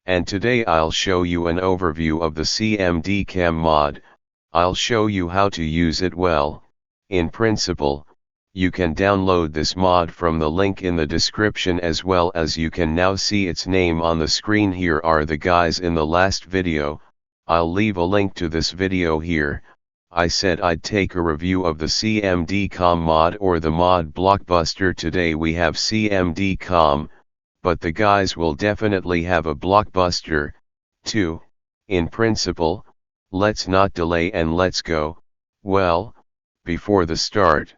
and today I'll show you an overview of the CMD Cam mod. I'll show you how to use it well. In principle, you can download this mod from the link in the description, as well as you can now see its name on the screen. Here are the guys in the last video. I'll leave a link to this video here. I said I'd take a review of the CMD Com mod or the mod Blockbuster. Today we have CMD Com, but the guys will definitely have a Blockbuster too. In principle, let's not delay and let's go. Well, before the start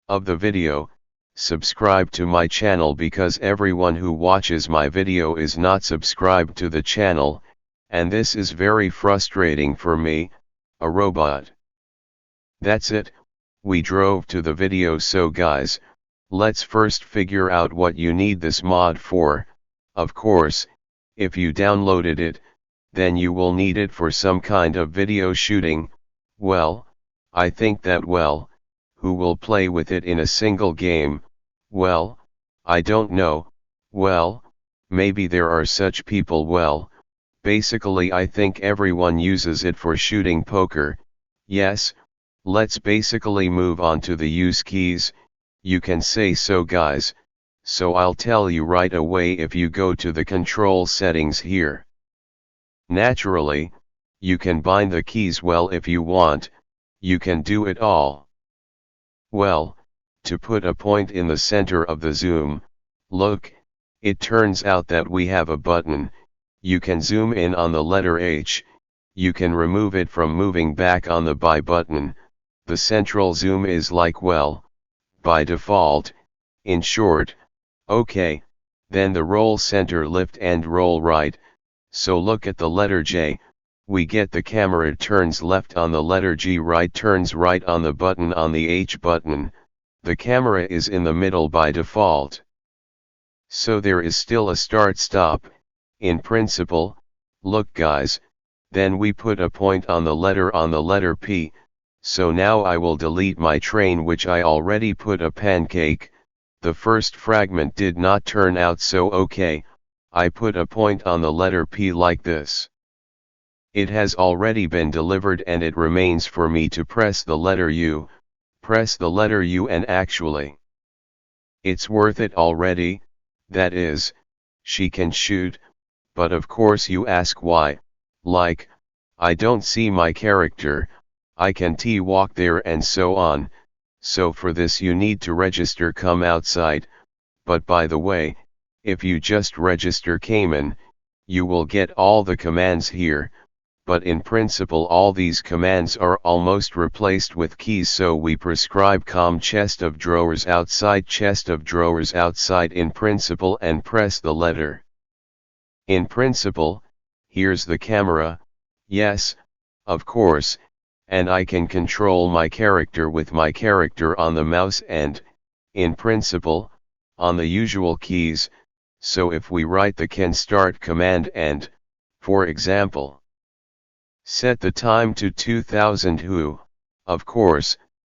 of the video, subscribe to my channel, because everyone who watches my video is not subscribed to the channel, and this is very frustrating for me, a robot. That's it, we drove to the video. So guys, let's first figure out what you need this mod for. Of course, if you downloaded it, then you will need it for some kind of video shooting. Well, I think that who will play with it in a single game? Well, I don't know. Well, maybe there are such people. Well, basically I think everyone uses it for shooting poker. Yes, let's basically move on to the use keys. You can say so guys, so I'll tell you right away. If you go to the control settings here, naturally, you can bind the keys. Well, if you want, you can do it all. Well, to put a point in the center of the zoom, look, it turns out that we have a button. You can zoom in on the letter H, you can remove it from moving back on the by button. The central zoom is like, well, by default, in short. Okay, then the roll center lift and roll right. So look at the letter J, we get the camera turns left on the letter G, right turns right on the button. On the H button, the camera is in the middle by default. So there is still a start stop, in principle. Look guys, then we put a point on the letter P. So now I will delete my train, which I already put a pancake. The first fragment did not turn out, so okay, I put a point on the letter P like this. It has already been delivered, and it remains for me to press the letter U. Press the letter U, and actually, it's worth it already. That is, she can shoot, but of course you ask why. Like, I don't see my character, I can walk there and so on. So for this you need to register come outside. But by the way, if you just register Cayman, you will get all the commands here. But in principle all these commands are almost replaced with keys. So we prescribe com chest of drawers outside in principle, and press the letter. In principle, here's the camera, yes, of course, and I can control my character with my character on the mouse and, in principle, on the usual keys. So if we write the can start command and, for example, set the time to 2000 who, of course,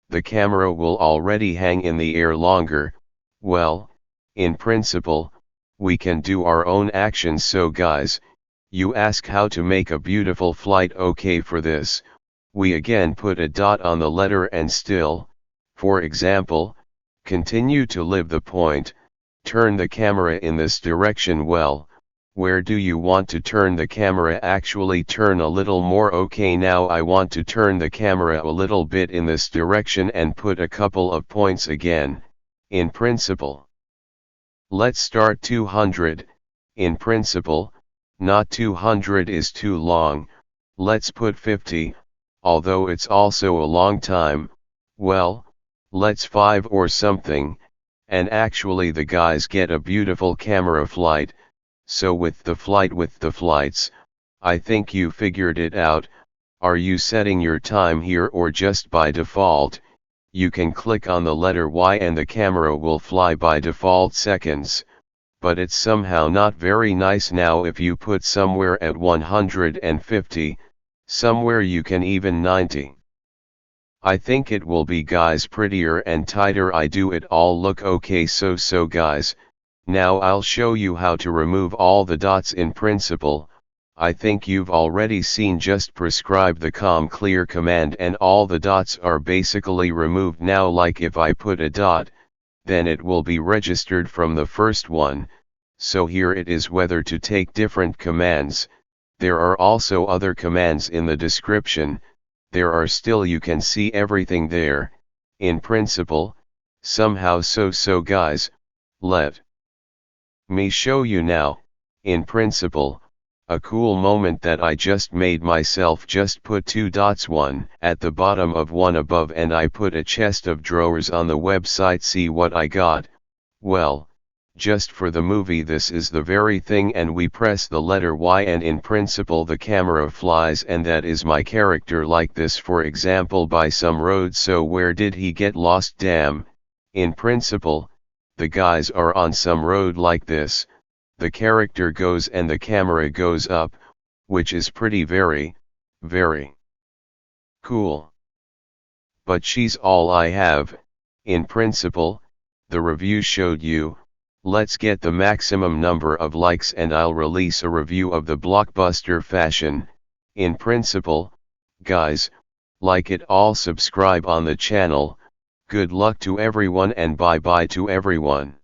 the camera will already hang in the air longer. Well, in principle, we can do our own actions. So guys, you ask how to make a beautiful flight. Okay, for this, we again put a dot on the letter and still, for example, continue to live the point, turn the camera in this direction. Well, where do you want to turn the camera? Actually turn a little more. Okay, now I want to turn the camera a little bit in this direction and put a couple of points again, in principle. Let's start 200, in principle, not 200 is too long, let's put 50, although it's also a long time. Well, let's 5 or something, and actually the guys get a beautiful camera flight. So with the flights, I think you figured it out. Are you setting your time here or just by default? You can click on the letter Y and the camera will fly by default seconds, but it's somehow not very nice. Now if you put somewhere at 150, somewhere you can even 90. I think it will be guys prettier and tighter. I do it all look okay. So guys, Now I'll show you how to remove all the dots in principle. I think you've already seen, just prescribe the clear command and all the dots are basically removed. Now like if I put a dot, then it will be registered from the first one, so here it is. Whether to take different commands, there are also other commands in the description, there are still, you can see everything there, in principle, somehow. So guys, let me show you now, in principle, a cool moment that I just made myself. Just put two dots, one at the bottom of one above, and I put a chest of drawers on the website. See what I got? Well, just for the movie this is the very thing, and we press the letter Y and in principle the camera flies, and that is my character like this, for example by some road. So where did he get lost? Damn, in principle, the guys are on some road like this, the character goes and the camera goes up, which is pretty very cool. But she's all I have, in principle, the review showed you. Let's get the maximum number of likes and I'll release a review of the blockbuster fashion. In principle, guys, like it all, subscribe on the channel. Good luck to everyone and bye bye to everyone.